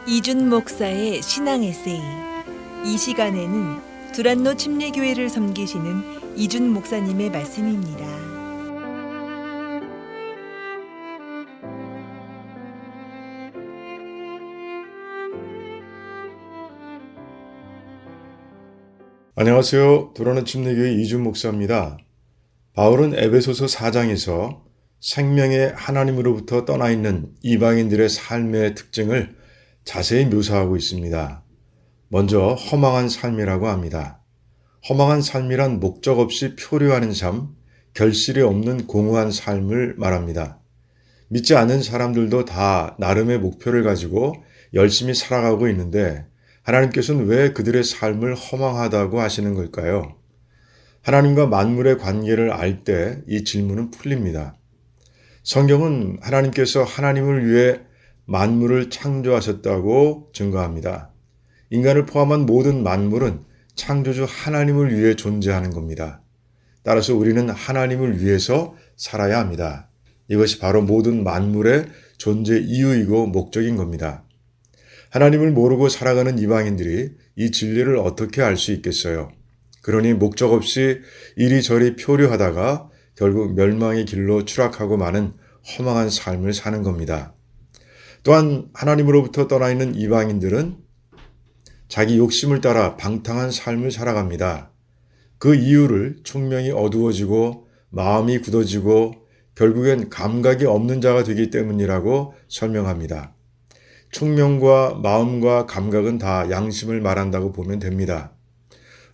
이준 목사의 신앙 에세이. 이 시간에는 두란노 침례교회를 섬기시는 이준 목사님의 말씀입니다. 안녕하세요. 두란노 침례교회 이준 목사입니다. 바울은 에베소서 4장에서 생명의 하나님으로부터 떠나 있는 이방인들의 삶의 특징을 자세히 묘사하고 있습니다. 먼저 허망한 삶이라고 합니다. 허망한 삶이란 목적 없이 표류하는 삶, 결실이 없는 공허한 삶을 말합니다. 믿지 않는 사람들도 다 나름의 목표를 가지고 열심히 살아가고 있는데 하나님께서는 왜 그들의 삶을 허망하다고 하시는 걸까요? 하나님과 만물의 관계를 알 때 이 질문은 풀립니다. 성경은 하나님께서 하나님을 위해 만물을 창조하셨다고 증거합니다. 인간을 포함한 모든 만물은 창조주 하나님을 위해 존재하는 겁니다. 따라서 우리는 하나님을 위해서 살아야 합니다. 이것이 바로 모든 만물의 존재 이유이고 목적인 겁니다. 하나님을 모르고 살아가는 이방인들이 이 진리를 어떻게 알 수 있겠어요? 그러니 목적 없이 이리저리 표류하다가 결국 멸망의 길로 추락하고 마는 허망한 삶을 사는 겁니다. 또한 하나님으로부터 떠나 있는 이방인들은 자기 욕심을 따라 방탕한 삶을 살아갑니다. 그 이유를 총명이 어두워지고 마음이 굳어지고 결국엔 감각이 없는 자가 되기 때문이라고 설명합니다. 총명과 마음과 감각은 다 양심을 말한다고 보면 됩니다.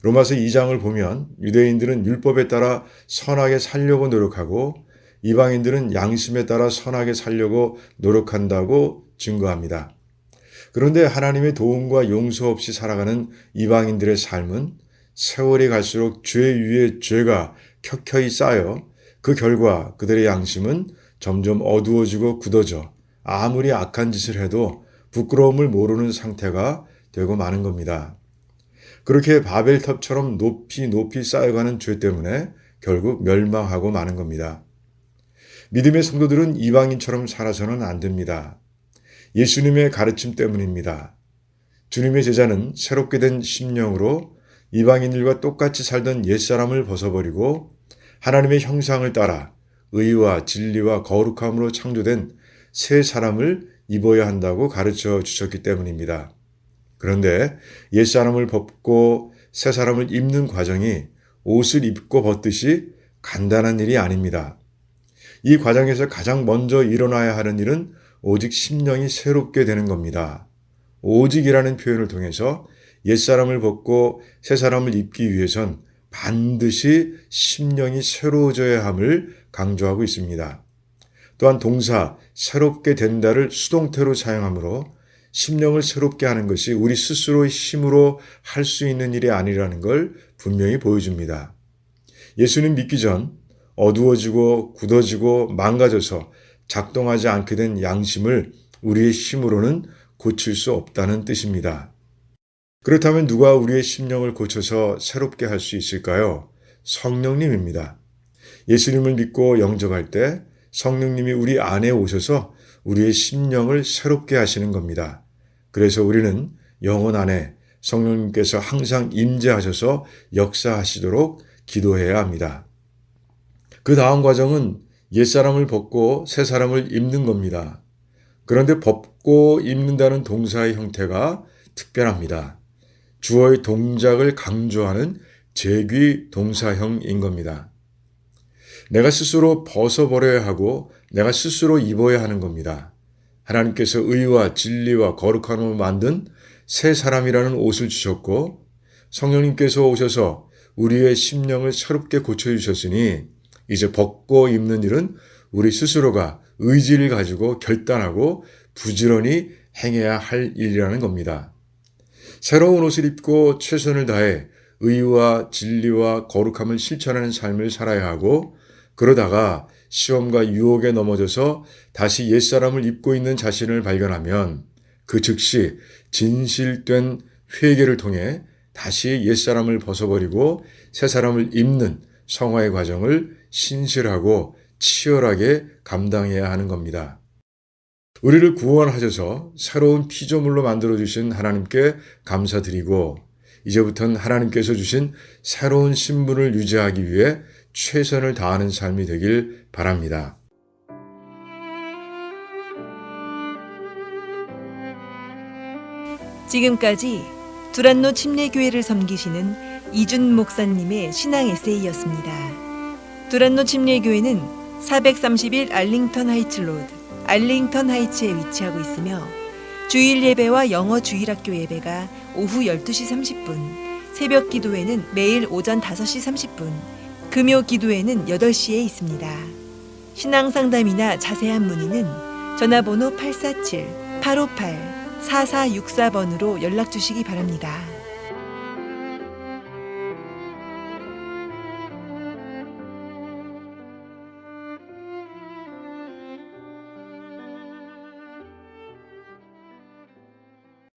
로마서 2장을 보면 유대인들은 율법에 따라 선하게 살려고 노력하고 이방인들은 양심에 따라 선하게 살려고 노력한다고 증거합니다. 그런데 하나님의 도움과 용서 없이 살아가는 이방인들의 삶은 세월이 갈수록 죄 위에 죄가 켜켜이 쌓여 그 결과 그들의 양심은 점점 어두워지고 굳어져 아무리 악한 짓을 해도 부끄러움을 모르는 상태가 되고 마는 겁니다. 그렇게 바벨탑처럼 높이 쌓여가는 죄 때문에 결국 멸망하고 마는 겁니다. 믿음의 성도들은 이방인처럼 살아서는 안 됩니다. 예수님의 가르침 때문입니다. 주님의 제자는 새롭게 된 심령으로 이방인들과 똑같이 살던 옛사람을 벗어버리고 하나님의 형상을 따라 의와 진리와 거룩함으로 창조된 새 사람을 입어야 한다고 가르쳐 주셨기 때문입니다. 그런데 옛사람을 벗고 새 사람을 입는 과정이 옷을 입고 벗듯이 간단한 일이 아닙니다. 이 과정에서 가장 먼저 일어나야 하는 일은 오직 심령이 새롭게 되는 겁니다. 오직이라는 표현을 통해서 옛사람을 벗고 새 사람을 입기 위해선 반드시 심령이 새로워져야 함을 강조하고 있습니다. 또한 동사 새롭게 된다를 수동태로 사용하므로 심령을 새롭게 하는 것이 우리 스스로의 힘으로 할 수 있는 일이 아니라는 걸 분명히 보여줍니다. 예수님 믿기 전 어두워지고 굳어지고 망가져서 작동하지 않게 된 양심을 우리의 힘으로는 고칠 수 없다는 뜻입니다. 그렇다면 누가 우리의 심령을 고쳐서 새롭게 할 수 있을까요? 성령님입니다. 예수님을 믿고 영접할 때 성령님이 우리 안에 오셔서 우리의 심령을 새롭게 하시는 겁니다. 그래서 우리는 영혼 안에 성령님께서 항상 임재하셔서 역사하시도록 기도해야 합니다. 그 다음 과정은 옛사람을 벗고 새 사람을 입는 겁니다. 그런데 벗고 입는다는 동사의 형태가 특별합니다. 주어의 동작을 강조하는 제귀 동사형인 겁니다. 내가 스스로 벗어버려야 하고 내가 스스로 입어야 하는 겁니다. 하나님께서 의와 진리와 거룩함으로 만든 새 사람이라는 옷을 주셨고 성령님께서 오셔서 우리의 심령을 새롭게 고쳐주셨으니 이제 벗고 입는 일은 우리 스스로가 의지를 가지고 결단하고 부지런히 행해야 할 일이라는 겁니다. 새로운 옷을 입고 최선을 다해 의와 진리와 거룩함을 실천하는 삶을 살아야 하고 그러다가 시험과 유혹에 넘어져서 다시 옛사람을 입고 있는 자신을 발견하면 그 즉시 진실된 회개를 통해 다시 옛사람을 벗어버리고 새사람을 입는 성화의 과정을 신실하고 치열하게 감당해야 하는 겁니다. 우리를 구원하셔서 새로운 피조물로 만들어주신 하나님께 감사드리고 이제부터는 하나님께서 주신 새로운 신분을 유지하기 위해 최선을 다하는 삶이 되길 바랍니다. 지금까지 두란노 침례교회를 섬기시는 이준 목사님의 신앙 에세이였습니다. 두란노 침례교회는 431 알링턴 하이츠 로드, 알링턴 하이츠에 위치하고 있으며 주일 예배와 영어 주일학교 예배가 오후 12시 30분, 새벽 기도회는 매일 오전 5시 30분, 금요 기도회는 8시에 있습니다. 신앙 상담이나 자세한 문의는 전화번호 847-858-4464번으로 연락 주시기 바랍니다.